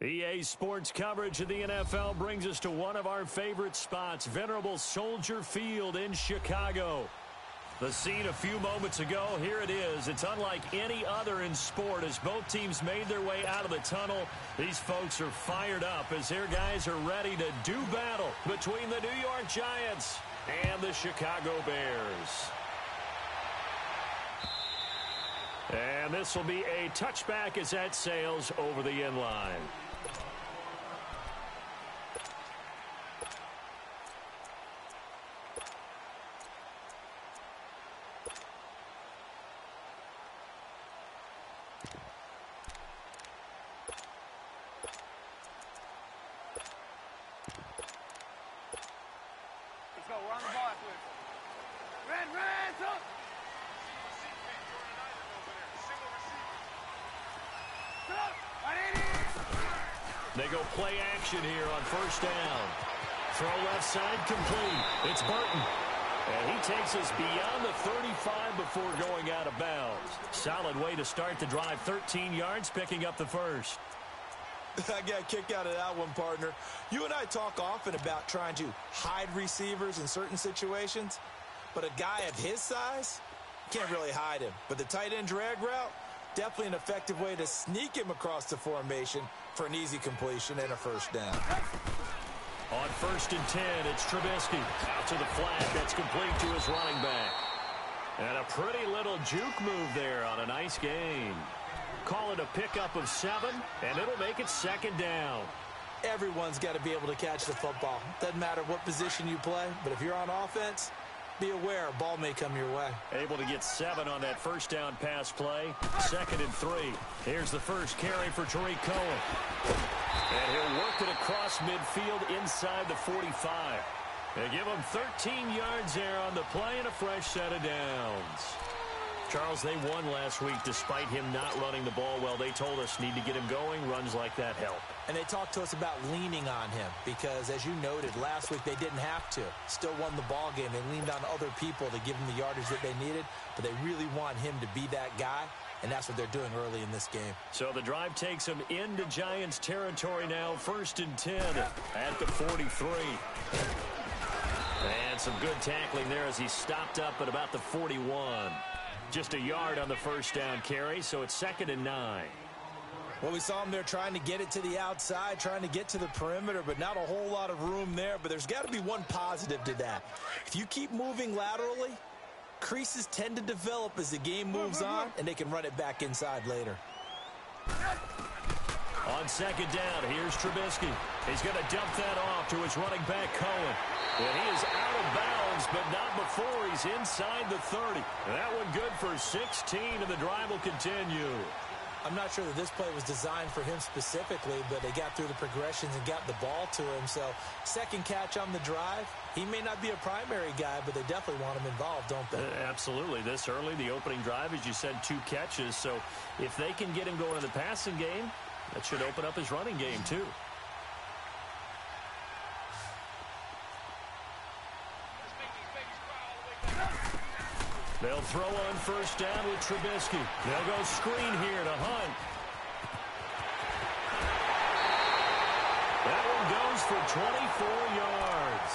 EA Sports coverage of the NFL brings us to one of our favorite spots, venerable Soldier Field in Chicago. The scene a few moments ago, here it is. It's unlike any other in sport as both teams made their way out of the tunnel. These folks are fired up as their guys are ready to do battle between the New York Giants and the Chicago Bears. And this will be a touchback as that sails over the end line. Let's go. We're on the ball after this. Red, up! They go play action here on first down. Throw left side complete. It's Burton. And he takes us beyond the 35 before going out of bounds. Solid way to start the drive. 13 yards, picking up the first. I got a kick out of that one, partner. You and I talk often about trying to hide receivers in certain situations. But a guy of his size, can't really hide him. But the tight end drag route, definitely an effective way to sneak him across the formation for an easy completion and a first down. On 1st and 10, it's Trubisky. Out to the flat. That's complete to his running back. And a pretty little juke move there on a nice gain. Call it a pickup of 7, and it'll make it second down. Everyone's got to be able to catch the football. Doesn't matter what position you play, but if you're on offense, be aware a ball may come your way. Able to get 7 on that first down pass play. 2nd and 3. Here's the first carry for Tariq Cohen. And he'll work it across midfield inside the 45. They give him 13 yards there on the play and a fresh set of downs. Charles, they won last week despite him not running the ball well. They told us need to get him going. Runs like that help. And they talked to us about leaning on him because, as you noted, last week they didn't have to. Still won the ball game. They leaned on other people to give him the yardage that they needed, but they really want him to be that guy, and that's what they're doing early in this game. So the drive takes them into Giants territory now. 1st and 10 at the 43. And some good tackling there as he stopped up at about the 41. Just a yard on the first down carry, so it's 2nd and 9. Well, we saw him there trying to get it to the outside, trying to get to the perimeter, but not a whole lot of room there. But there's got to be one positive to that. If you keep moving laterally, creases tend to develop as the game moves on, and they can run it back inside later. On 2nd down, here's Trubisky. He's going to dump that off to his running back, Cohen. And he is out of bounds, but not before he's inside the 30. And that one good for 16, and the drive will continue. I'm not sure that this play was designed for him specifically, but they got through the progressions and got the ball to him. So, second catch on the drive. He may not be a primary guy, but they definitely want him involved, don't they? Absolutely. This early, the opening drive, as you said, 2 catches. So, if they can get him going in the passing game, that should open up his running game, too. They'll throw on first down with Trubisky. They'll go screen here to Hunt. That one goes for 24 yards.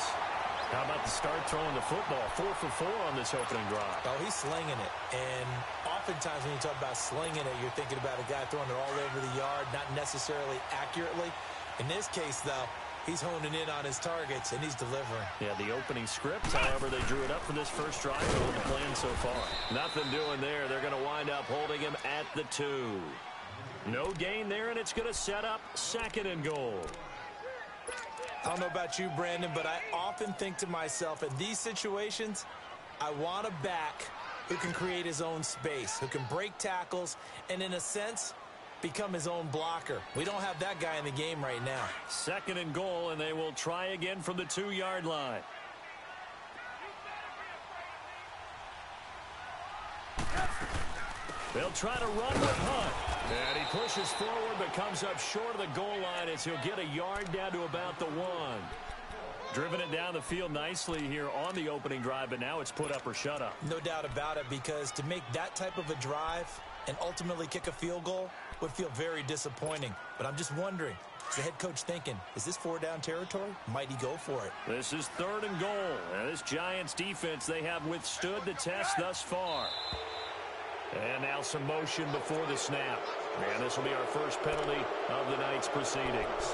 How about the start throwing the football? 4 for 4 on this opening drive. Oh, he's slinging it. And oftentimes when you talk about slinging it, you're thinking about a guy throwing it all over the yard, not necessarily accurately. In this case, though, he's honing in on his targets, and he's delivering. Yeah, the opening script, however, they drew it up for this first drive. With the plan so far. Nothing doing there. They're going to wind up holding him at the 2. No gain there, and it's going to set up 2nd and goal. I don't know about you, Brandon, but I often think to myself, in these situations, I want a back who can create his own space, who can break tackles, and in a sense, become his own blocker. We don't have that guy in the game right now. 2nd and goal, and they will try again from the 2-yard line. They'll try to run with Hunt. And he pushes forward but comes up short of the goal line as he'll get a yard down to about the 1. Driven it down the field nicely here on the opening drive, but now it's put up or shut up. No doubt about it, because to make that type of a drive and ultimately kick a field goal would feel very disappointing. But I'm just wondering, Is the head coach thinking, is this 4-down territory? Might he go for it? This is 3rd and goal. And this Giants defense, they have withstood the test thus far. And now some motion before the snap. And this will be our first penalty of the night's proceedings.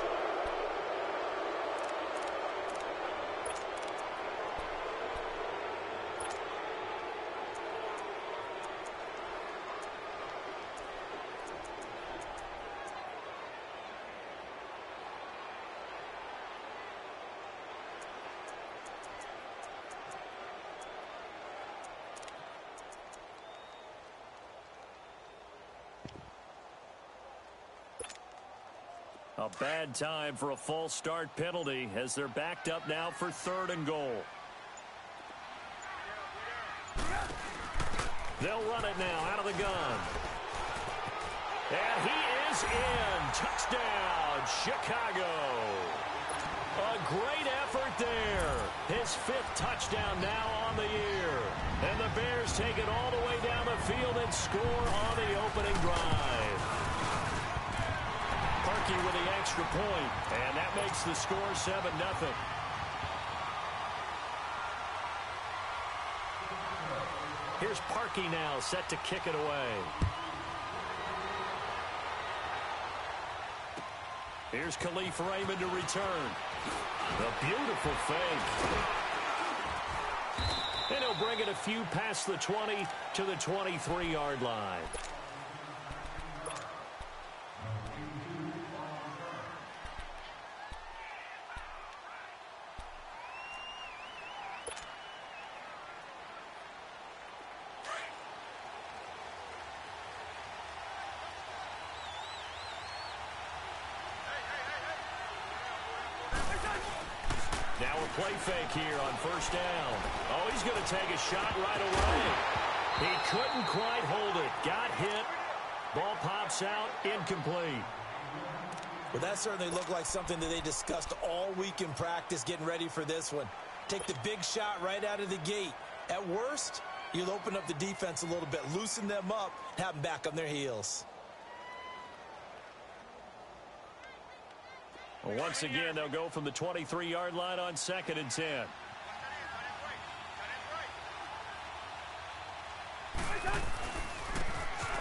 A bad time for a false start penalty as they're backed up now for 3rd and goal. They'll run it now out of the gun. And he is in. Touchdown, Chicago. A great effort there. His 5th touchdown now on the year. And the Bears take it all the way down the field and score on the opening drive. Parkey with the extra point, and that makes the score 7-0. Here's Parkey now, set to kick it away. Here's Khalif Raymond to return. A beautiful fake. And he'll bring it a few past the 20 to the 23-yard line. Now a play fake here on 1st down. Oh, he's going to take a shot right away. He couldn't quite hold it. Got hit. Ball pops out. Incomplete. Well, that certainly looked like something that they discussed all week in practice getting ready for this one. Take the big shot right out of the gate. At worst, you'll open up the defense a little bit, loosen them up, have them back on their heels. Well, once again, they'll go from the 23-yard line on 2nd and 10.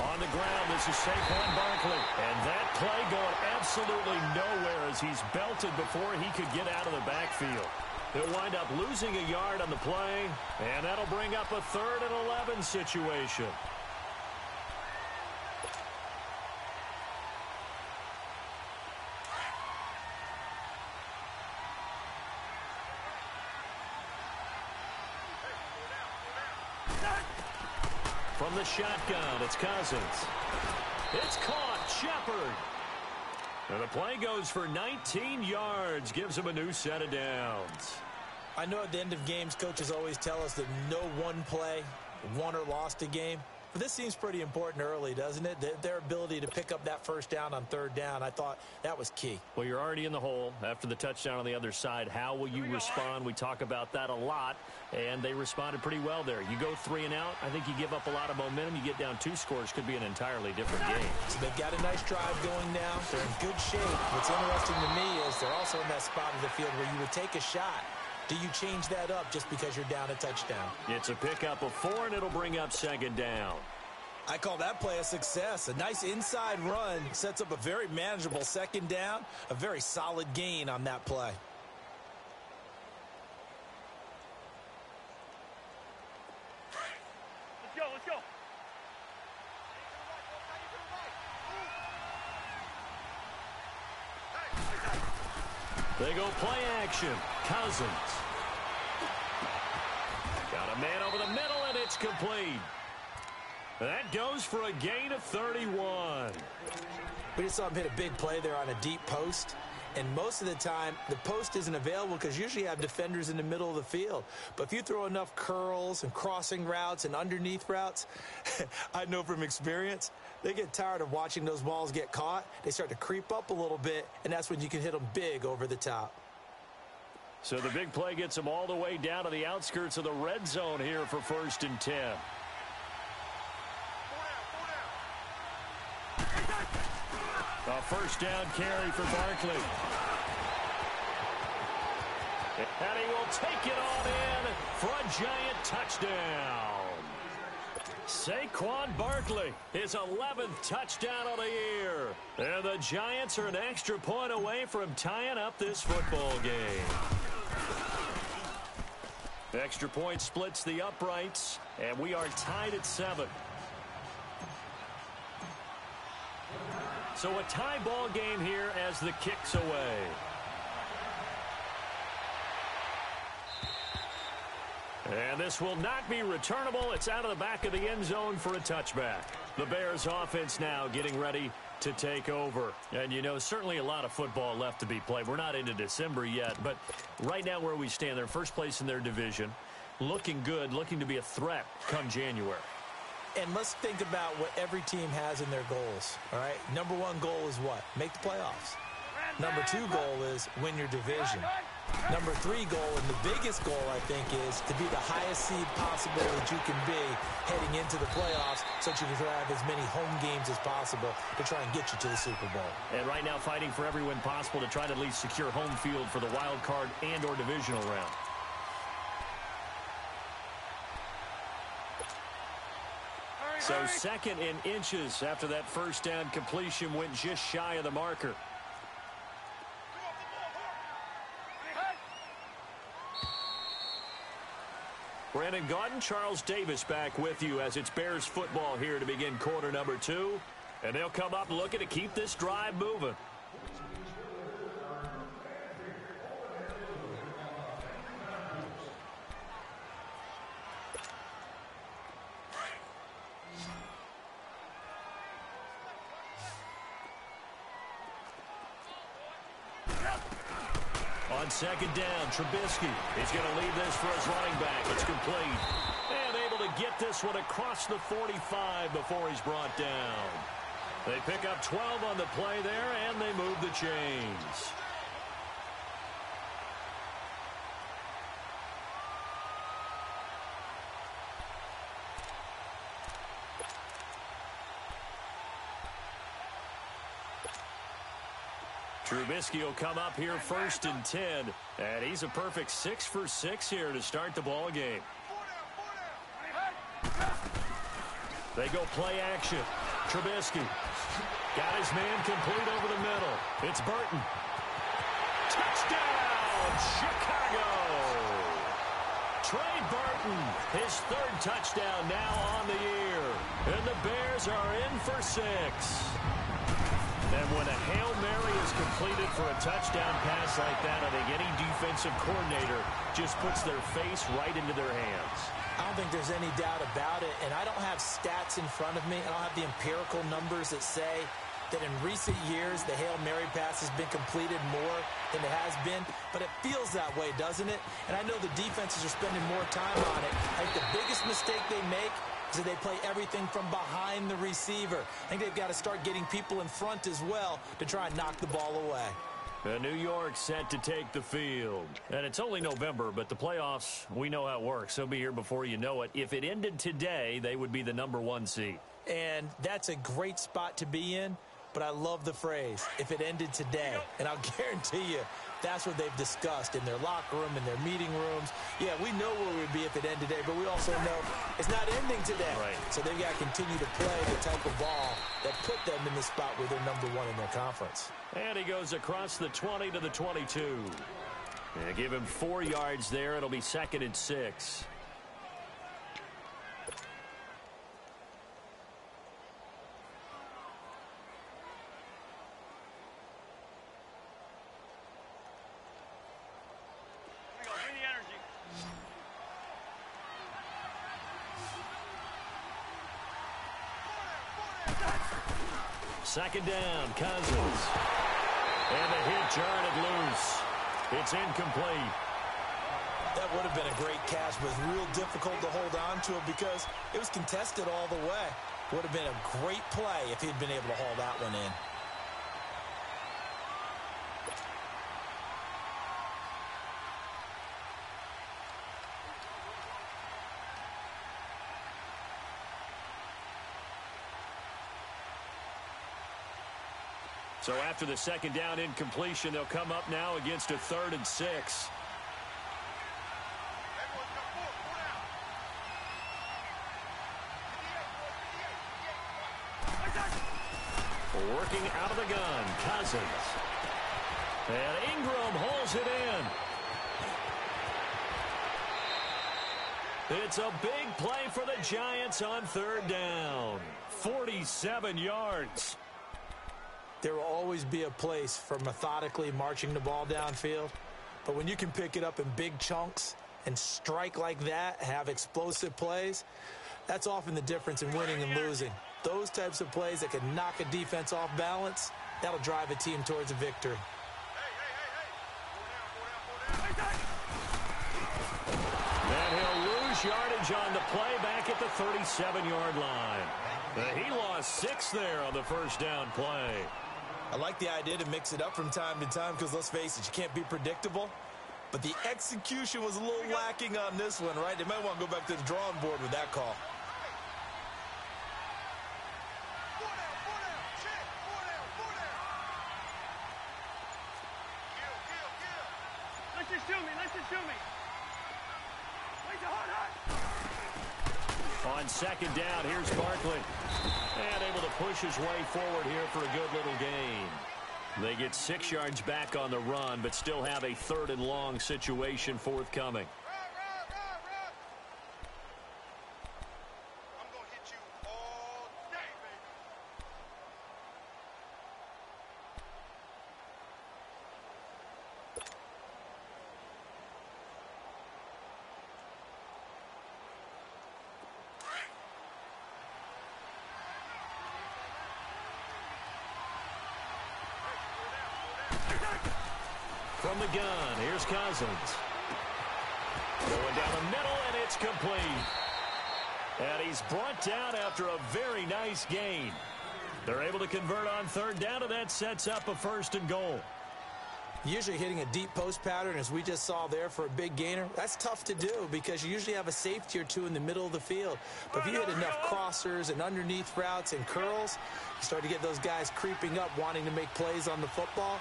On the ground, this is Saquon Barkley. And that play going absolutely nowhere as he's belted before he could get out of the backfield. He'll wind up losing a yard on the play, and that'll bring up a 3rd and 11 situation. From the shotgun, it's Cousins. It's caught. Shepard. And the play goes for 19 yards. Gives him a new set of downs. I know at the end of games, coaches always tell us that no one play won or lost a game. But this seems pretty important early, doesn't it? Their ability to pick up that 1st down on 3rd down, I thought that was key. Well, you're already in the hole after the touchdown on the other side. How will you respond? We talk about that a lot, and they responded pretty well there. You go 3 and out, I think you give up a lot of momentum. You get down 2 scores, could be an entirely different game. So they've got a nice drive going now. They're in good shape. What's interesting to me is they're also in that spot of the field where you would take a shot. Do you change that up just because you're down a touchdown? It's a pickup of 4, and it'll bring up 2nd down. I call that play a success. A nice inside run sets up a very manageable 2nd down. A very solid gain on that play. Let's go, let's go. They go play action. Cousins. Got a man over the middle, and it's complete. That goes for a gain of 31. We just saw him hit a big play there on a deep post. And most of the time, the post isn't available because usually you have defenders in the middle of the field. But if you throw enough curls and crossing routes and underneath routes, I know from experience, they get tired of watching those balls get caught. They start to creep up a little bit, and that's when you can hit them big over the top. So the big play gets them all the way down to the outskirts of the red zone here for 1st and 10. A first down carry for Barkley. And he will take it on in for a giant touchdown. Saquon Barkley, his 11th touchdown of the year. And the Giants are an extra point away from tying up this football game. Extra point splits the uprights, and we are tied at 7. So a tie ball game here as the kick's away. And this will not be returnable. It's out of the back of the end zone for a touchback. The Bears offense now getting ready to take over. And, you know, certainly a lot of football left to be played. We're not into December yet, but right now where we stand, they're first place in their division. Looking good, looking to be a threat come January. And let's think about what every team has in their goals, all right? Number one goal is what? Make the playoffs. Number two goal is win your division. Number three goal, and the biggest goal, I think, is to be the highest seed possible that you can be heading into the playoffs so that you can have as many home games as possible to try and get you to the Super Bowl. And right now fighting for every win possible to try to at least secure home field for the wild card and or divisional round. So second in inches after that first down completion went just shy of the marker. Brandon Gaudin, Charles Davis back with you as it's Bears football here to begin quarter number 2. And they'll come up looking to keep this drive moving. On second down, Trubisky is going to leave this for his running back. It's complete. And able to get this one across the 45 before he's brought down. They pick up 12 on the play there, and they move the chains. Trubisky will come up here first and 10, and he's a perfect 6 for 6 here to start the ball game. They go play action. Trubisky got his man complete over the middle. It's Burton. Touchdown, Chicago! Trey Burton, his 3rd touchdown now on the year. And the Bears are in for 6. And when a Hail Mary is completed for a touchdown pass like that, I think any defensive coordinator just puts their face right into their hands. I don't think there's any doubt about it, and I don't have stats in front of me. I don't have the empirical numbers that say that in recent years the Hail Mary pass has been completed more than it has been, but it feels that way, doesn't it? And I know the defenses are spending more time on it. I think the biggest mistake they make is that they play everything from behind the receiver. I think they've got to start getting people in front as well to try and knock the ball away. New York set to take the field. And it's only November, but the playoffs, we know how it works. They'll be here before you know it. If it ended today, they would be the number 1 seed. And that's a great spot to be in, but I love the phrase, if it ended today. And I'll guarantee you, that's what they've discussed in their locker room, in their meeting rooms. Yeah, we know where we'd be if it ended today, but we also know it's not ending today. Right. So they've got to continue to play the type of ball that put them in the spot where they're number 1 in their conference. And he goes across the 20 to the 22. Yeah, give him 4 yards there. It'll be 2nd and 6. Second down, Cousins. And the hit jarred it loose. It's incomplete. That would have been a great catch, but it was real difficult to hold on to it because it was contested all the way. Would have been a great play if he'd been able to haul that one in. So after the second down incompletion, they'll come up now against a 3rd and 6. Working out of the gun, Cousins. And Ingram holds it in. It's a big play for the Giants on 3rd down. 47 yards. There will always be a place for methodically marching the ball downfield. But when you can pick it up in big chunks and strike like that, have explosive plays, that's often the difference in winning and losing. Those types of plays that can knock a defense off balance, that'll drive a team towards a victory. And he'll lose yardage on the play back at the 37-yard line. He lost 6 there on the first down play. I like the idea to mix it up from time to time because, let's face it, you can't be predictable. But the execution was a little lacking on this one, right? They might want to go back to the drawing board with that call. Let's just shoot me. Let's just shoot me. Wait, hard. On second down, here's Barkley. And able to push his way forward here for a good little gain. They get 6 yards back on the run, but still have a 3rd and long situation forthcoming. I'm going to hit you all day, baby. From the gun, here's Cousins. Going down the middle, and it's complete. And he's brought down after a very nice gain. They're able to convert on 3rd down, and that sets up a 1st and goal. Usually hitting a deep post pattern, as we just saw there, for a big gainer, that's tough to do because you usually have a safety or two in the middle of the field. But if you hit enough crossers and underneath routes and curls, you start to get those guys creeping up, wanting to make plays on the football.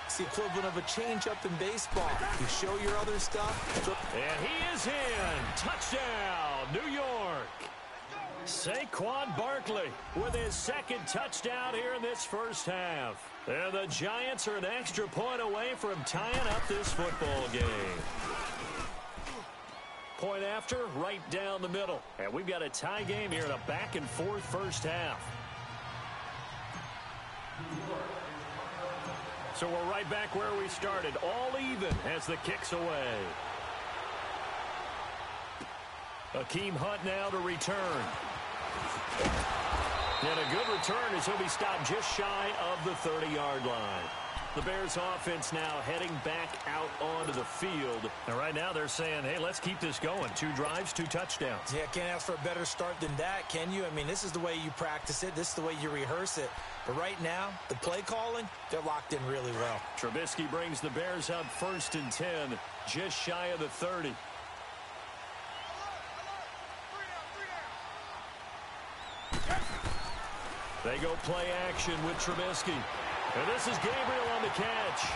It's the equivalent of a change-up in baseball. You show your other stuff. And he is in. Touchdown, New York. Saquon Barkley with his 2nd touchdown here in this first half. And the Giants are an extra point away from tying up this football game. Point after, right down the middle. And we've got a tie game here in a back-and-forth first half. So we're right back where we started, all even as the kick's away. Akeem Hunt now to return. And a good return as he'll be stopped just shy of the 30-yard line. The Bears offense now heading back out onto the field. And right now they're saying, hey, let's keep this going. 2 drives, 2 touchdowns. Yeah, can't ask for a better start than that, can you? I mean, this is the way you practice it. This is the way you rehearse it. But right now, the play calling, they're locked in really well. Trubisky brings the Bears up 1st and 10, just shy of the 30. They go play action with Trubisky. And this is Gabriel on the catch.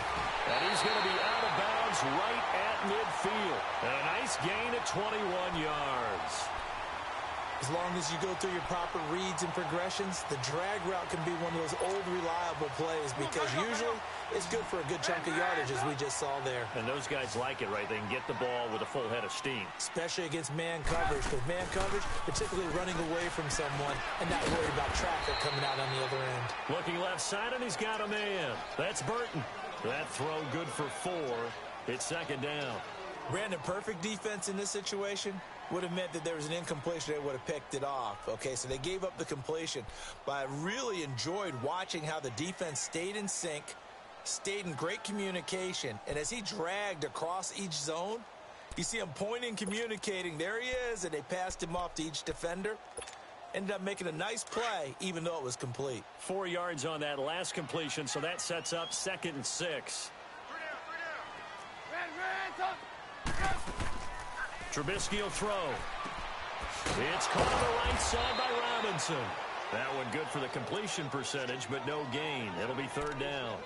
And he's going to be out of bounds right at midfield. And a nice gain at 21 yards. As long as you go through your proper reads and progressions, the drag route can be one of those old reliable plays because usually it's good for a good chunk of yardage, as we just saw there. And those guys like it, right? They can get the ball with a full head of steam. Especially against man coverage. With man coverage, particularly running away from someone and not worried about traffic coming out on the other end. Looking left side, and he's got a man. That's Burton. That throw good for 4. It's 2nd down. Brandon, perfect defense in this situation would have meant that there was an incompletion. They would have picked it off. Okay, so they gave up the completion. But I really enjoyed watching how the defense stayed in sync, stayed in great communication. And as he dragged across each zone, you see him pointing, communicating. There he is, and they passed him off to each defender. Ended up making a nice play, even though it was complete. 4 yards on that last completion, so that sets up 2nd and 6. Trubisky will throw. It's caught on the right side by Robinson. That one good for the completion percentage, but no gain. It'll be third down.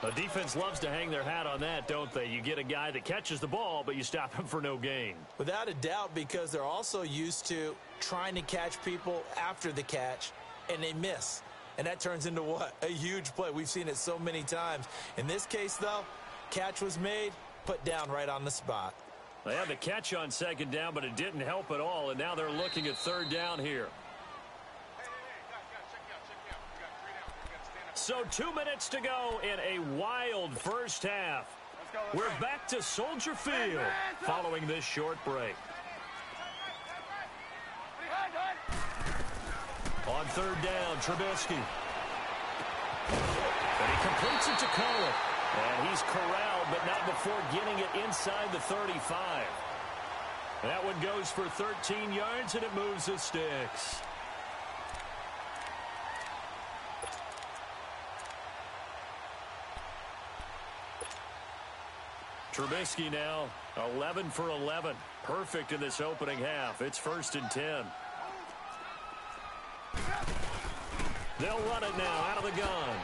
The defense loves to hang their hat on that, don't they? You get a guy that catches the ball, but you stop him for no gain. Without a doubt, because they're also used to trying to catch people after the catch, and they miss. And that turns into what? A huge play. We've seen it so many times. In this case, though, catch was made, put down right on the spot. They had the catch on second down, but it didn't help at all, and now they're looking at third down here. So 2 minutes to go in a wild first half. We're back to Soldier Field following this short break. On third down, Trubisky. And he completes it to Cohen. And he's corralled, but not before getting it inside the 35. That one goes for 13 yards, and it moves the sticks. Trubisky now 11 for 11. Perfect in this opening half. It's 1st and 10. They'll run it now out of the gun.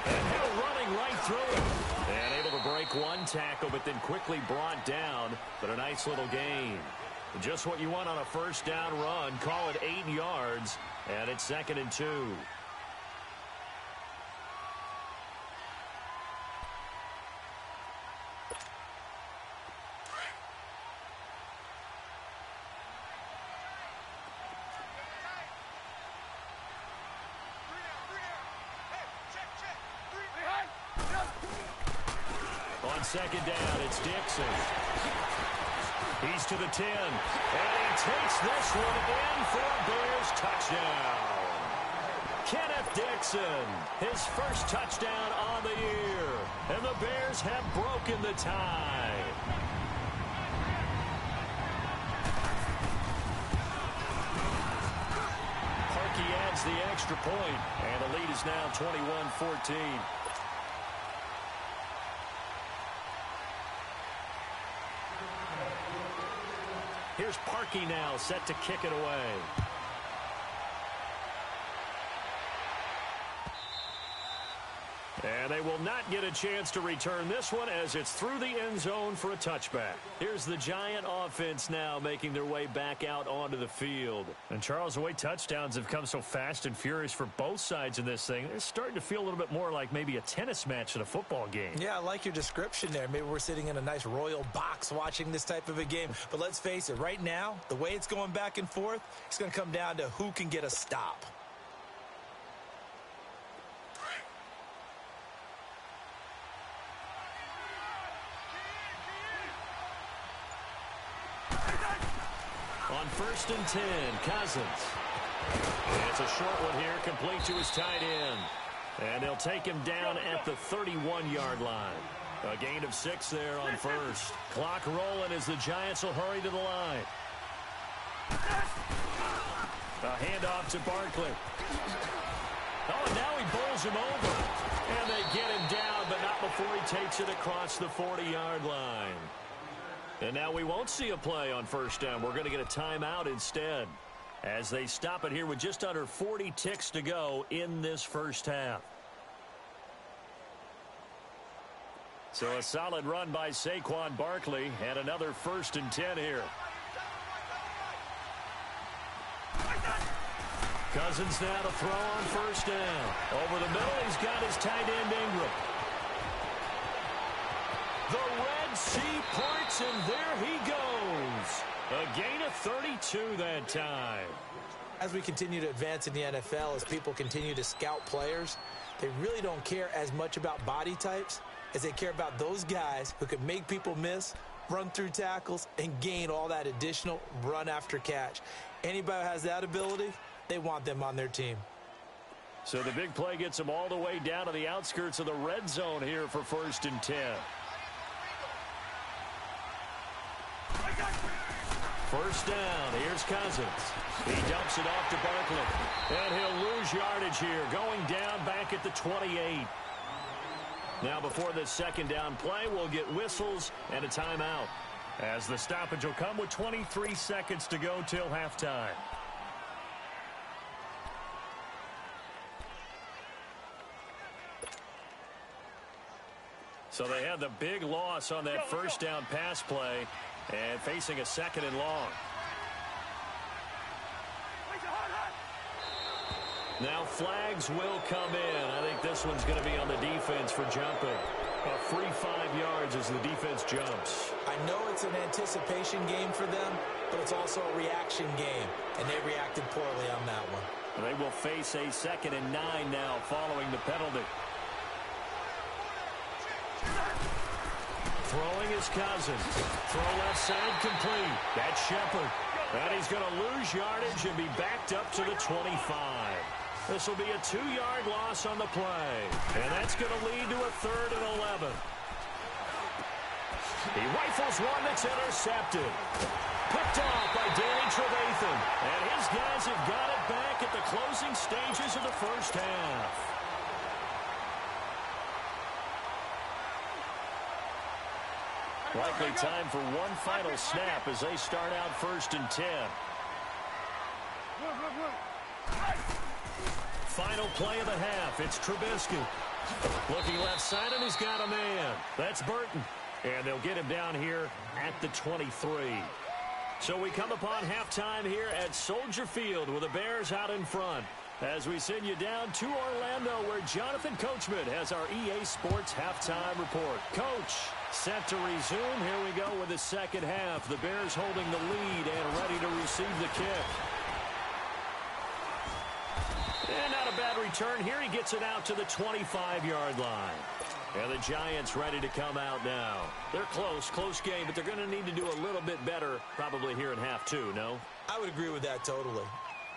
And Hill running right through it. And able to break one tackle, but then quickly brought down. But a nice little gain. Just what you want on a first down run. Call it 8 yards. And it's 2nd and 2. Second down, it's Dixon. He's to the 10, and he takes this one in for a Bears touchdown. Kenneth Dixon, his first touchdown on the year, and the Bears have broken the tie. Parkey adds the extra point, and the lead is now 21-14. Here's Parkey now, set to kick it away. And they will not get a chance to return this one as it's through the end zone for a touchback. Here's the Giant offense now making their way back out onto the field. And Charles, the way touchdowns have come so fast and furious for both sides in this thing, it's starting to feel a little bit more like maybe a tennis match at a football game. Yeah, I like your description there. Maybe we're sitting in a nice royal box watching this type of a game. But let's face it, right now, the way it's going back and forth, it's going to come down to who can get a stop. On 1st and 10, Cousins. It's a short one here, complete to his tight end. And they'll take him down at the 31-yard line. A gain of 6 there on first. Clock rolling as the Giants will hurry to the line. A handoff to Barkley. Oh, and now he bowls him over. And they get him down, but not before he takes it across the 40-yard line. And now we won't see a play on first down. We're going to get a timeout instead as they stop it here with just under 40 ticks to go in this first half. So a solid run by Saquon Barkley and another 1st and 10 here. Cousins now to throw on first down. Over the middle, he's got his tight end Ingram. The Red Sea parts, and there he goes. A gain of 32 that time. As we continue to advance in the NFL, as people continue to scout players, they really don't care as much about body types as they care about those guys who can make people miss, run through tackles, and gain all that additional run after catch. Anybody who has that ability, they want them on their team. So the big play gets them all the way down to the outskirts of the red zone here for 1st and 10. First down, here's Cousins. He dumps it off to Barkley. And he'll lose yardage here, going down back at the 28. Now before this second down play, we'll get whistles and a timeout, as the stoppage will come with 23 seconds to go till halftime. So they had the big loss on that first down pass play and facing a second and long. Now flags will come in. I think this one's going to be on the defense for jumping. A free 5 yards as the defense jumps. I know it's an anticipation game for them, but it's also a reaction game, and they reacted poorly on that one. They will face a 2nd and 9 now following the penalty. Throwing his Cousins. Throw left side complete. That's Shepard. And he's going to lose yardage and be backed up to the 25. This will be a 2-yard loss on the play. And that's going to lead to a 3rd and 11. He rifles one that's intercepted. Picked off by Danny Trevathan. And his guys have got it back at the closing stages of the first half. Likely time for one final snap as they start out 1st and 10. Final play of the half. It's Trubisky. Looking left side, and he's got a man. That's Burton. And they'll get him down here at the 23. So we come upon halftime here at Soldier Field with the Bears out in front. As we send you down to Orlando, where Jonathan Coachman has our EA Sports halftime report. Coach, set to resume. Here we go with the second half. The Bears holding the lead and ready to receive the kick. And not a bad return here. He gets it out to the 25-yard line. And the Giants ready to come out now. They're close game, but they're going to need to do a little bit better probably here in half 2, no? I would agree with that totally.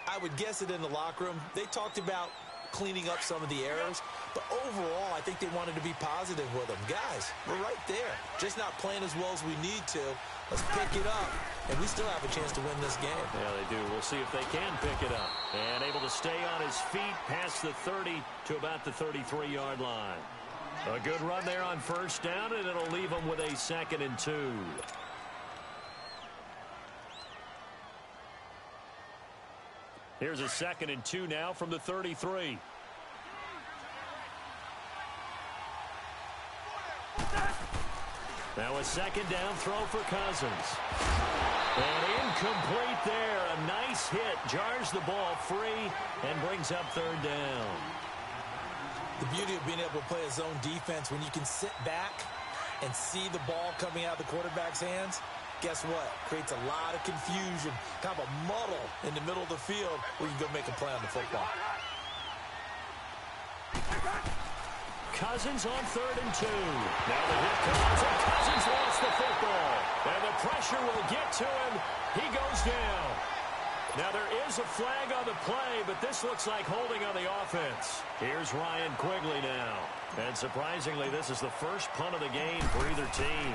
I would guess it in the locker room. They talked about cleaning up some of the errors, but overall, I think they wanted to be positive with them. Guys, we're right there. Just not playing as well as we need to. Let's pick it up, and we still have a chance to win this game. Yeah, they do. We'll see if they can pick it up. And able to stay on his feet past the 30 to about the 33-yard line. A good run there on first down, and it'll leave them with a 2nd and 2. Here's a 2nd and 2 now from the 33. Now a 2nd down throw for Cousins. And incomplete there. A nice hit. Jars the ball free and brings up 3rd down. The beauty of being able to play a zone defense when you can sit back and see the ball coming out of the quarterback's hands, guess what? Creates a lot of confusion, kind of a muddle in the middle of the field where you can go make a play on the football. Cousins on 3rd and 2. Now the hit comes, and Cousins lost the football. And the pressure will get to him. He goes down. Now there is a flag on the play, but this looks like holding on the offense. Here's Ryan Quigley now. And surprisingly, this is the first punt of the game for either team.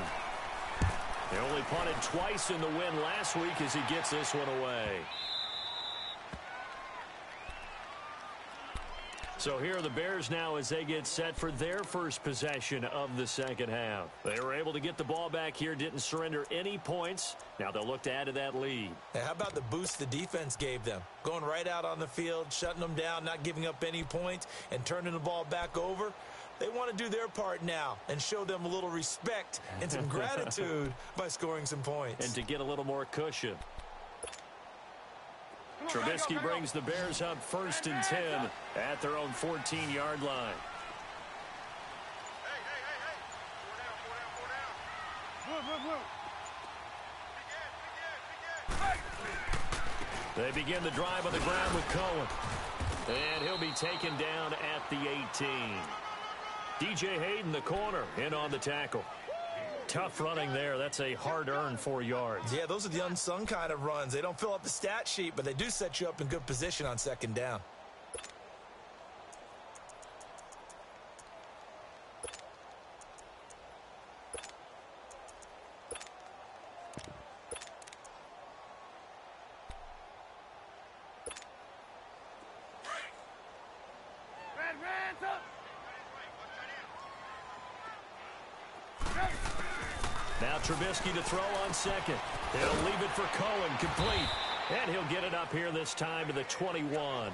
They only punted twice in the win last week as he gets this one away. So here are the Bears now as they get set for their first possession of the second half. They were able to get the ball back here, didn't surrender any points. Now they'll look to add to that lead. Hey, how about the boost the defense gave them? Going right out on the field, shutting them down, not giving up any points, and turning the ball back over. They want to do their part now and show them a little respect and some gratitude by scoring some points. And to get a little more cushion. Trubisky brings the Bears up 1st and 10 at their own 14-yard line. They begin the drive on the ground with Cohen. And he'll be taken down at the 18. DJ Hayden, the corner, in on the tackle. Tough running there. That's a hard-earned 4 yards. Yeah, those are the unsung kind of runs. They don't fill up the stat sheet, but they do set you up in good position on 2nd down. Now Trubisky to throw on 2nd. He'll leave it for Cohen, complete. And he'll get it up here this time to the 21.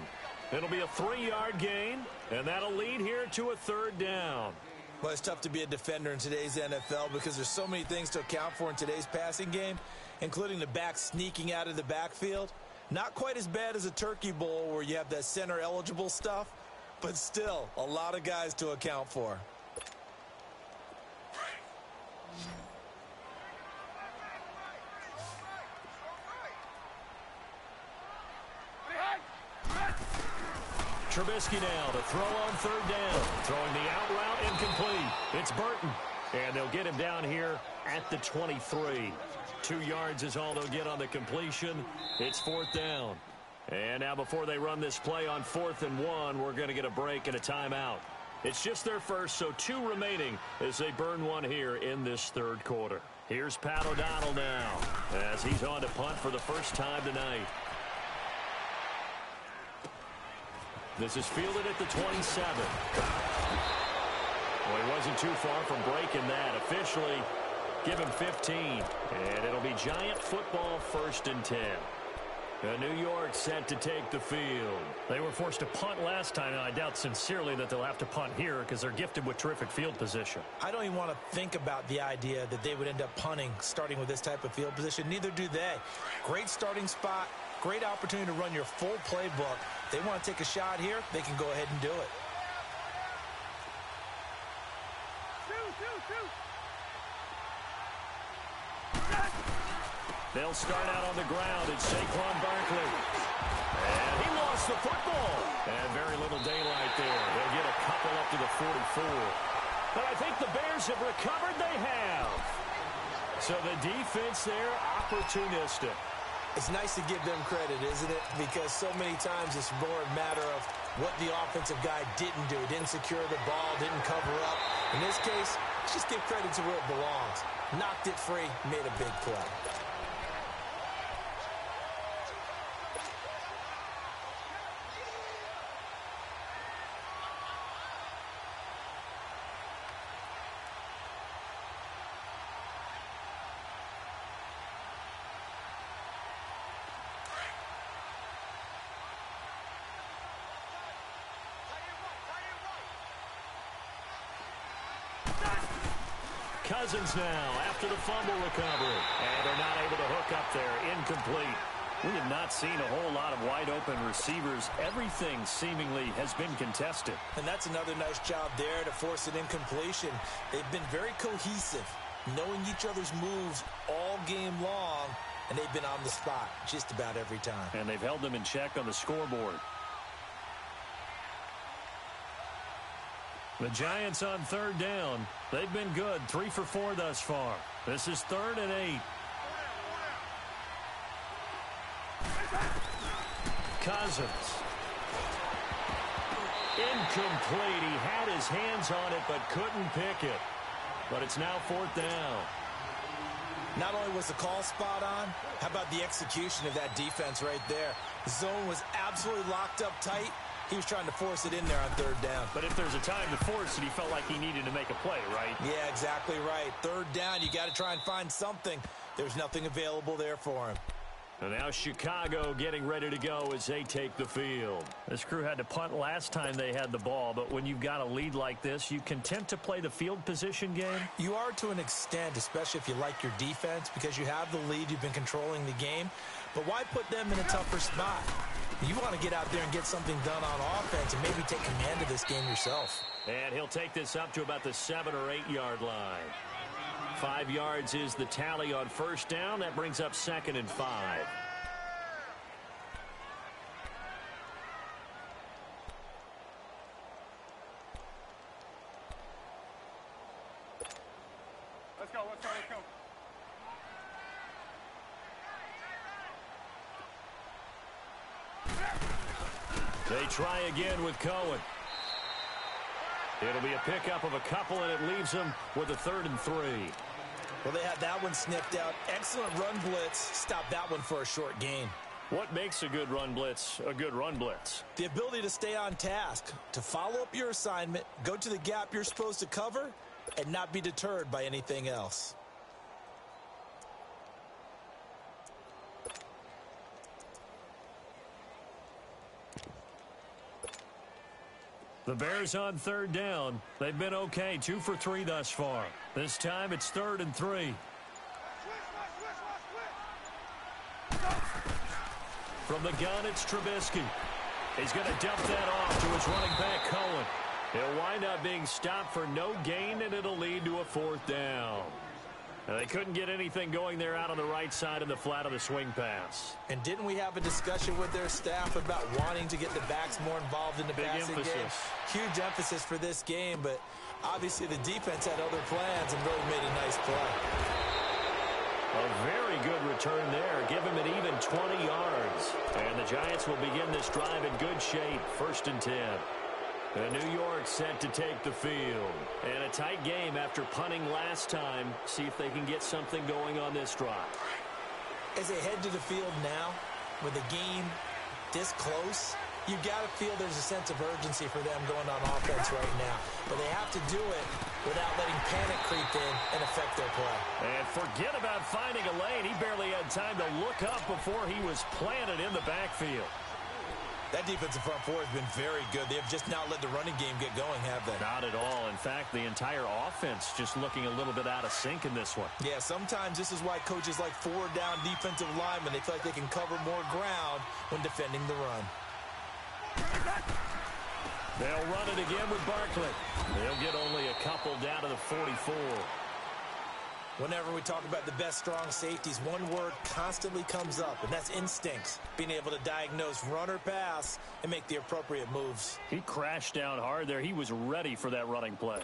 It'll be a 3-yard gain, and that'll lead here to a 3rd down. Well, it's tough to be a defender in today's NFL because there's so many things to account for in today's passing game, including the back sneaking out of the backfield. Not quite as bad as a turkey bowl where you have that center-eligible stuff, but still a lot of guys to account for. Trubisky now to throw on third down. Throwing the out route incomplete. It's Burton. And they'll get him down here at the 23. 2 yards is all they'll get on the completion. It's fourth down. And now before they run this play on 4th and 1, we're going to get a break and a timeout. It's just their first, so 2 remaining as they burn one here in this third quarter. Here's Pat O'Donnell now as he's on to punt for the first time tonight. This is fielded at the 27. Well, he wasn't too far from breaking that. Officially, give him 15. And it'll be Giant football, 1st and 10. New York set to take the field. They were forced to punt last time, and I doubt sincerely that they'll have to punt here because they're gifted with terrific field position. I don't even want to think about the idea that they would end up punting starting with this type of field position. Neither do they. Great starting spot. Great opportunity to run your full playbook. They want to take a shot here, they can go ahead and do it. They'll start out on the ground. It's Saquon Barkley. And he lost the football. And very little daylight there. They'll get a couple up to the 44. But I think the Bears have recovered. They have. So the defense there, opportunistic. It's nice to give them credit, isn't it? Because so many times it's more a matter of what the offensive guy didn't do. Didn't secure the ball, didn't cover up. In this case, let's just give credit to where it belongs. Knocked it free, made a big play. Cousins now after the fumble recovery. And they're not able to hook up there. Incomplete. We have not seen a whole lot of wide-open receivers. Everything seemingly has been contested. And that's another nice job there to force an incompletion. They've been very cohesive, knowing each other's moves all game long, and they've been on the spot just about every time. And they've held them in check on the scoreboard. The Giants on third down. They've been good. 3 for 4 thus far. This is 3rd and 8. Cousins. Incomplete. He had his hands on it but couldn't pick it. But it's now 4th down. Not only was the call spot on, how about the execution of that defense right there? The zone was absolutely locked up tight. He was trying to force it in there on 3rd down. But if there's a time to force it, he felt like he needed to make a play, right? Yeah, exactly right. 3rd down, you got to try and find something. There's nothing available there for him. And now Chicago getting ready to go as they take the field. This crew had to punt last time they had the ball, but when you've got a lead like this, you content to play the field position game? You are to an extent, especially if you like your defense, because you have the lead, you've been controlling the game. But why put them in a tougher spot? You want to get out there and get something done on offense and maybe take command of this game yourself. And he'll take this up to about the 7 or 8 yard line. 5 yards is the tally on 1st down. That brings up 2nd and 5. Let's go. They try again with Cohen. It'll be a pickup of a couple, and it leaves them with a 3rd and 3. Well, they had that one sniffed out. Excellent run blitz. Stop that one for a short gain. What makes a good run blitz a good run blitz? The ability to stay on task, to follow up your assignment, go to the gap you're supposed to cover, and not be deterred by anything else. The Bears on third down. They've been okay, 2 for 3 thus far. This time it's 3rd and 3. From the gun, it's Trubisky. He's going to dump that off to his running back, Cohen. He'll wind up being stopped for no gain, and it'll lead to a 4th down. Now, they couldn't get anything going there out on the right side of the flat of the swing pass. And didn't we have a discussion with their staff about wanting to get the backs more involved in the passing game? Huge emphasis for this game, but obviously the defense had other plans and really made a nice play. A very good return there. Give him an even 20 yards. And the Giants will begin this drive in good shape. 1st and 10. And New York set to take the field. And a tight game after punting last time. See if they can get something going on this drive. As they head to the field now, with the game this close, you got to feel there's a sense of urgency for them going on offense right now. But they have to do it without letting panic creep in and affect their play. And forget about finding a lane. He barely had time to look up before he was planted in the backfield. That defensive front four has been very good. They have just not let the running game get going, have they? Not at all. In fact, the entire offense just looking a little bit out of sync in this one. Yeah, sometimes this is why coaches like 4-down defensive linemen, they feel like they can cover more ground when defending the run. They'll run it again with Barkley. They'll get only a couple down to the 44. Whenever we talk about the best strong safeties, one word constantly comes up, and that's instincts. Being able to diagnose run or pass and make the appropriate moves. He crashed down hard there. He was ready for that running play.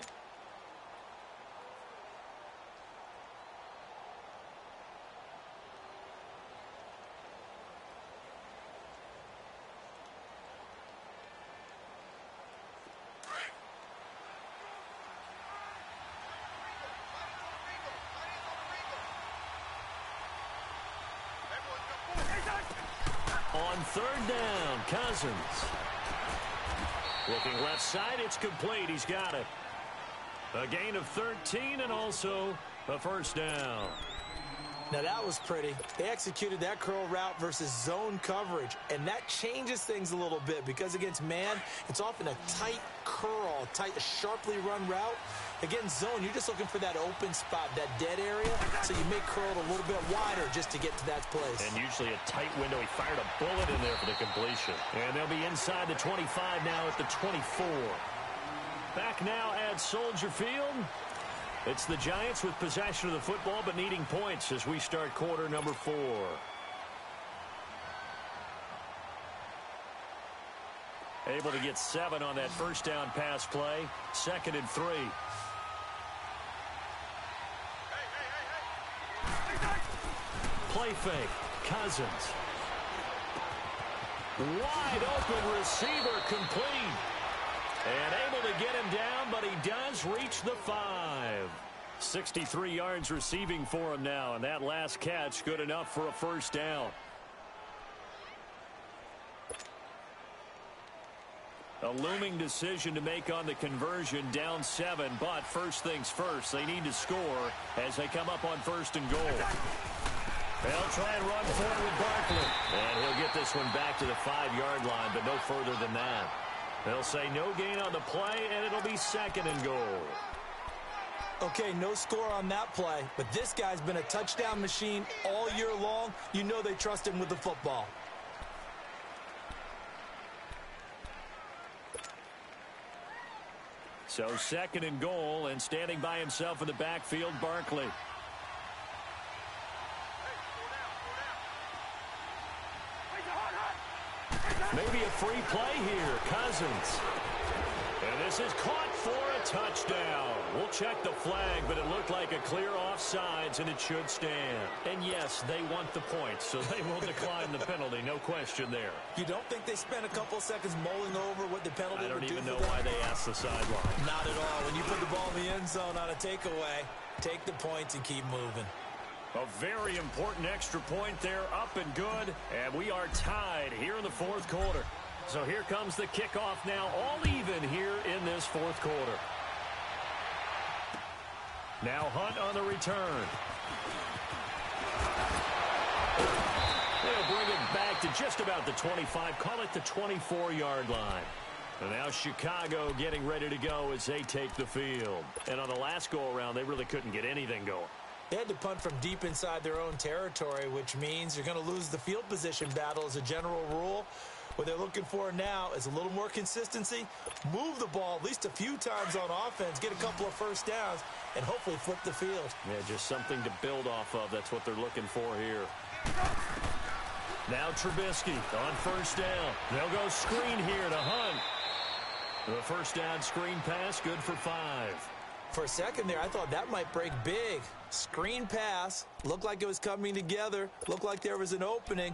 On 3rd down, Cousins. Looking left side, it's complete. He's got it. A gain of 13 and also a 1st down. Now that was pretty. They executed that curl route versus zone coverage, and that changes things a little bit because against man, it's often a tight curl, sharply run route. Against zone, you're just looking for that open spot, that dead area, so you may curl it a little bit wider just to get to that place. And usually a tight window. He fired a bullet in there for the completion. And they'll be inside the 25 now at the 24. Back now at Soldier Field. It's the Giants with possession of the football but needing points as we start quarter number 4. Able to get 7 on that 1st down pass play. 2nd and 3. Play fake. Cousins. Wide open receiver complete. And able to get him down, but he does reach the 5. 63 yards receiving for him now, and that last catch good enough for a 1st down. A looming decision to make on the conversion, down 7, but first things first, they need to score as they come up on 1st and goal. They'll try and run forward with Barkley. And he'll get this one back to the 5-yard line, but no further than that. They'll say no gain on the play, and it'll be 2nd and goal. Okay, no score on that play, but this guy's been a touchdown machine all year long. You know they trust him with the football. So 2nd and goal, and standing by himself in the backfield, Barkley. Maybe a free play here. Cousins. And this is caught for a touchdown. We'll check the flag, but it looked like a clear offsides, and it should stand. And yes, they want the points, so they will decline the penalty. No question there. You don't think they spent a couple seconds mulling over what the penalty would do? I don't even know why they asked the sideline. Not at all. When you put the ball in the end zone on a takeaway, take the points and keep moving. A very important extra point there, up and good, and we are tied here in the 4th quarter. So here comes the kickoff now, all even here in this 4th quarter. Now Hunt on the return. They'll bring it back to just about the 25, call it the 24-yard line. And now Chicago getting ready to go as they take the field. And on the last go-around, they really couldn't get anything going. They had to punt from deep inside their own territory, which means you're going to lose the field position battle as a general rule. What they're looking for now is a little more consistency, move the ball at least a few times on offense, get a couple of first downs, and hopefully flip the field. Yeah, just something to build off of. That's what they're looking for here. Now Trubisky on first down. They'll go screen here to Hunt. The first down screen pass, good for 5. For a second there, I thought that might break big. Screen pass, looked like it was coming together, looked like there was an opening.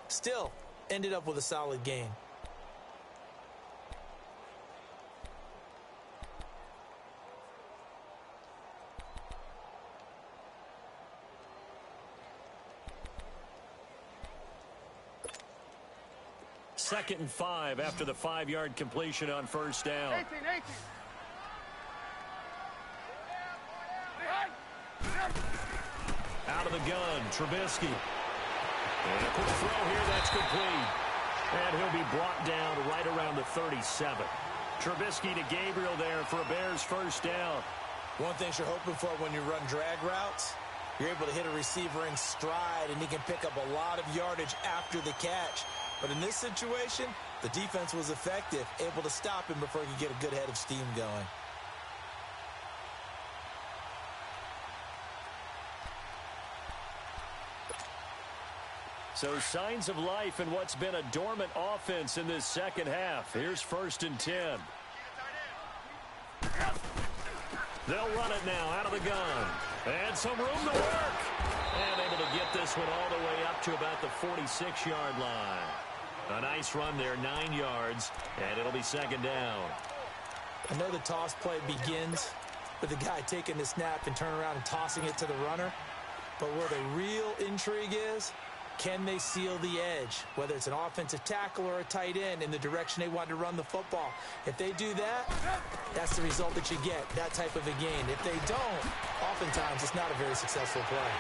Still, ended up with a solid gain. Second and 5 after the 5-yard completion on first down. 18. Out of the gun, Trubisky. And a quick throw here, that's complete. And he'll be brought down right around the 37. Trubisky to Gabriel there for a Bears first down. One thing you're hoping for when you run drag routes, you're able to hit a receiver in stride, and he can pick up a lot of yardage after the catch. But in this situation, the defense was effective, able to stop him before he could get a good head of steam going. So signs of life in what's been a dormant offense in this second half. Here's 1st and 10. They'll run it now out of the gun. And some room to work. And able to get this one all the way up to about the 46-yard line. A nice run there, 9 yards, and it'll be second down. I know the toss play begins with the guy taking the snap and turning around and tossing it to the runner. But where the real intrigue is, can they seal the edge, whether it's an offensive tackle or a tight end, in the direction they want to run the football? If they do that, that's the result that you get, that type of a gain. If they don't, oftentimes it's not a very successful play.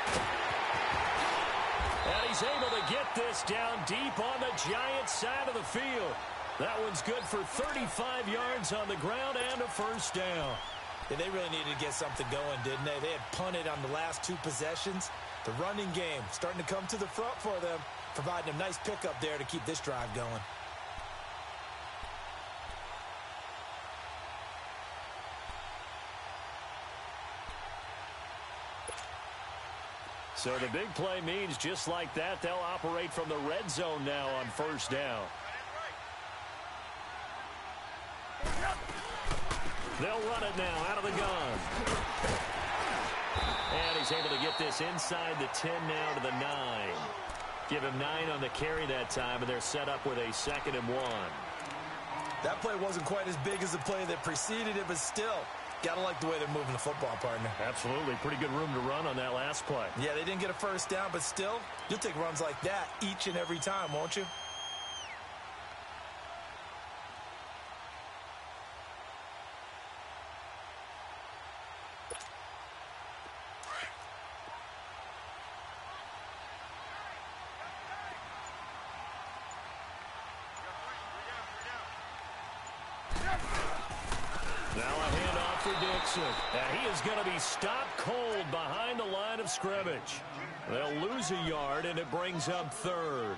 And he's able to get this down deep on the Giants' side of the field. That one's good for 35 yards on the ground and a first down. Yeah, they really needed to get something going, didn't they? They had punted on the last 2 possessions. The running game starting to come to the front for them, providing a nice pickup there to keep this drive going. So the big play means just like that, they'll operate from the red zone now on first down. They'll run it now out of the gun. And he's able to get this inside the 10 now to the 9. Give him 9 on the carry that time, and they're set up with a 2nd and 1. That play wasn't quite as big as the play that preceded it, but still, gotta like the way they're moving the football, partner. Absolutely. Pretty good room to run on that last play. Yeah, they didn't get a first down, but still, you'll take runs like that each and every time, won't you? And he is going to be stopped cold behind the line of scrimmage. They'll lose a yard, and it brings up 3rd.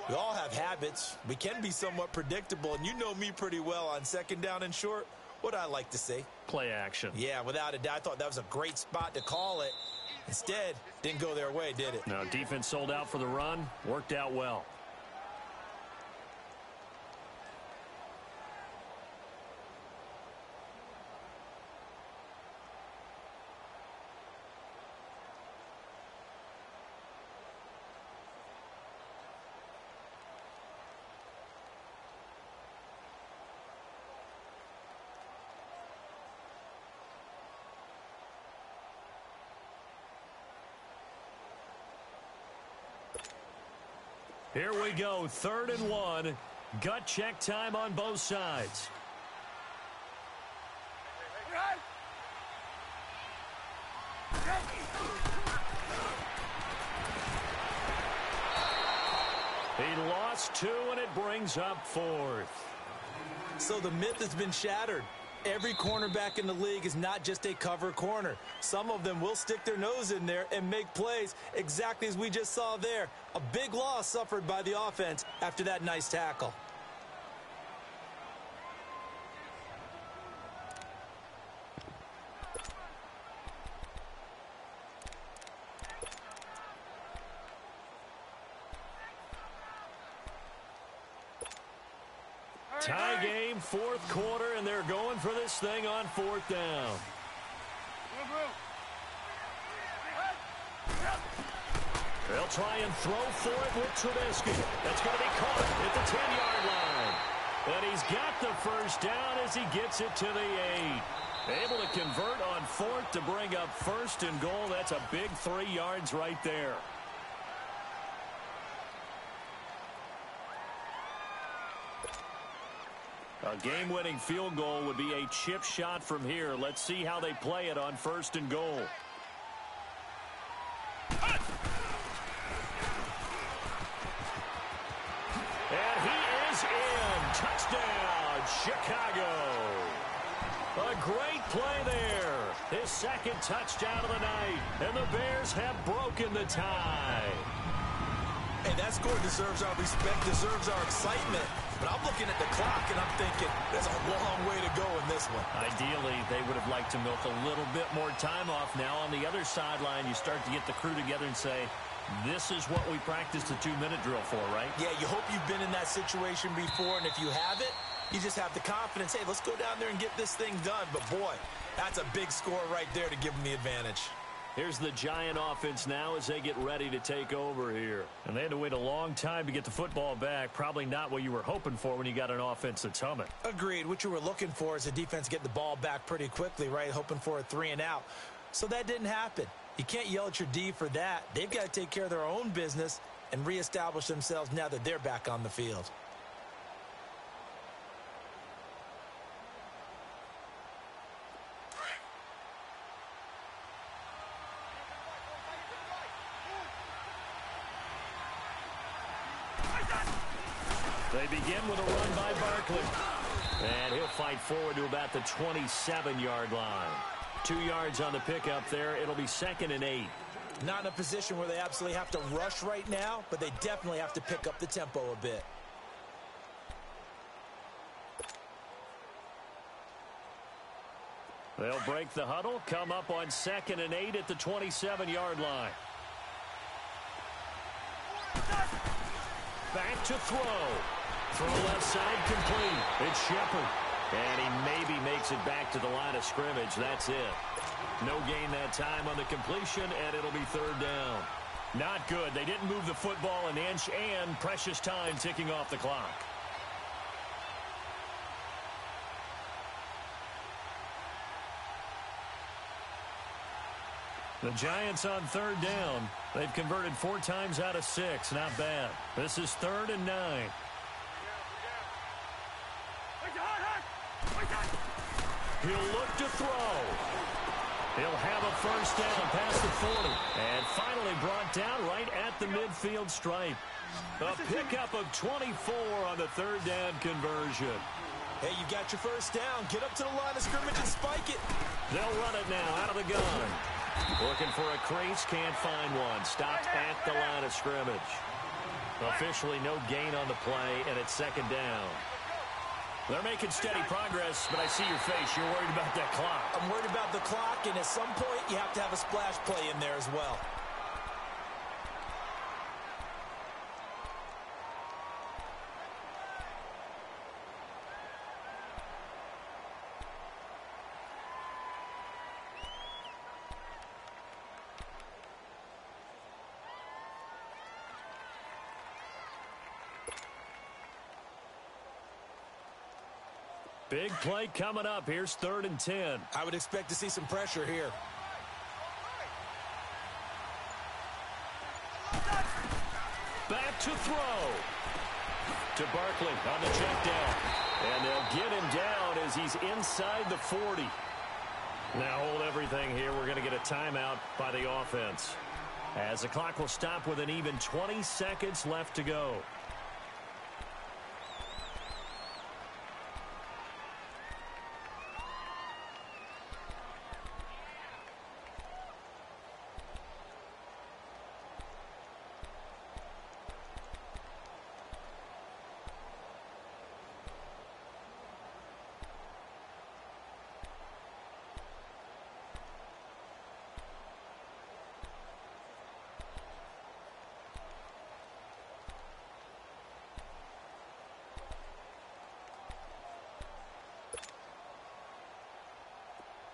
We all have habits. We can be somewhat predictable, and you know me pretty well on 2nd down and short. What I like to see? Play action. Yeah, without a doubt. I thought that was a great spot to call it. Instead, didn't go their way, did it? No, defense sold out for the run. Worked out well. Here we go, 3rd and 1. Gut check time on both sides. He lost 2, and it brings up 4th. So the myth has been shattered. Every cornerback in the league is not just a cover corner. Some of them will stick their nose in there and make plays exactly as we just saw there. A big loss suffered by the offense after that nice tackle. Tie game, fourth quarter, and they're going for this thing on fourth down. They'll try and throw for it with Trubisky. That's going to be caught at the 10-yard line. And he's got the first down as he gets it to the 8. Able to convert on fourth to bring up first and goal. That's a big 3 yards right there. A game-winning field goal would be a chip shot from here. Let's see how they play it on first and goal. And he is in. Touchdown, Chicago. A great play there. His second touchdown of the night. And the Bears have broken the tie. Hey, that score deserves our respect, deserves our excitement. But I'm looking at the clock, and I'm thinking there's a long way to go in this one. Ideally, they would have liked to milk a little bit more time off. Now, on the other sideline, you start to get the crew together and say, this is what we practiced the 2-minute drill for, right? Yeah, you hope you've been in that situation before, and if you haven't, you just have the confidence, hey, let's go down there and get this thing done. But, boy, that's a big score right there to give them the advantage. Here's the Giant offense now as they get ready to take over here. And they had to wait a long time to get the football back. Probably not what you were hoping for when you got an offense that's humming. Agreed. What you were looking for is the defense get the ball back pretty quickly, right? Hoping for a 3 and out. So that didn't happen. You can't yell at your D for that. They've got to take care of their own business and reestablish themselves now that they're back on the field. They begin with a run by Barkley. And he'll fight forward to about the 27-yard line. 2 yards on the pickup there. It'll be 2nd and 8. Not in a position where they absolutely have to rush right now, but they definitely have to pick up the tempo a bit. They'll break the huddle, come up on 2nd and 8 at the 27-yard line. Back to throw. Throw left side complete. It's Shepard. And he maybe makes it back to the line of scrimmage. That's it. No gain that time on the completion, and it'll be 3rd down. Not good. They didn't move the football an inch, and precious time ticking off the clock. The Giants on 3rd down. They've converted 4 times out of 6. Not bad. This is 3rd and 9. He'll look to throw. He'll have a first down past the 40. And finally brought down right at the midfield stripe. A pickup of 24 on the 3rd down conversion. Hey, you got your first down. Get up to the line of scrimmage and spike it. They'll run it now out of the gun. Looking for a crease, can't find one. Stopped at the line of scrimmage. Officially no gain on the play, and it's 2nd down. They're making steady progress, but I see your face. You're worried about that clock. I'm worried about the clock, and at some point, you have to have a splash play in there as well. Big play coming up. Here's 3rd and 10. I would expect to see some pressure here. Back to throw. To Barkley on the check down. And they'll get him down as he's inside the 40. Now hold everything here. We're going to get a timeout by the offense, as the clock will stop with an even 20 seconds left to go.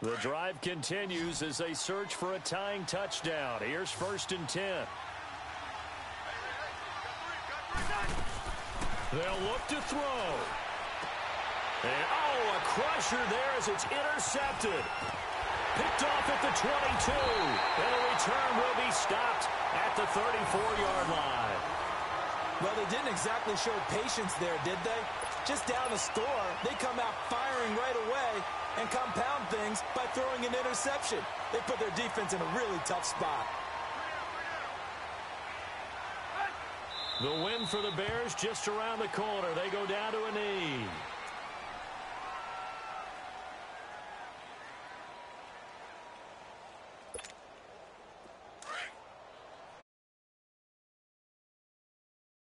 The drive continues as they search for a tying touchdown. Here's 1st and 10. They'll look to throw. And, a crusher there as it's intercepted. Picked off at the 22. And a return will be stopped at the 34-yard line. Well, they didn't exactly show patience there, did they? Just down a score, they come out firing right away and compound things by throwing an interception. They put their defense in a really tough spot. The win for the Bears just around the corner. They go down to a knee.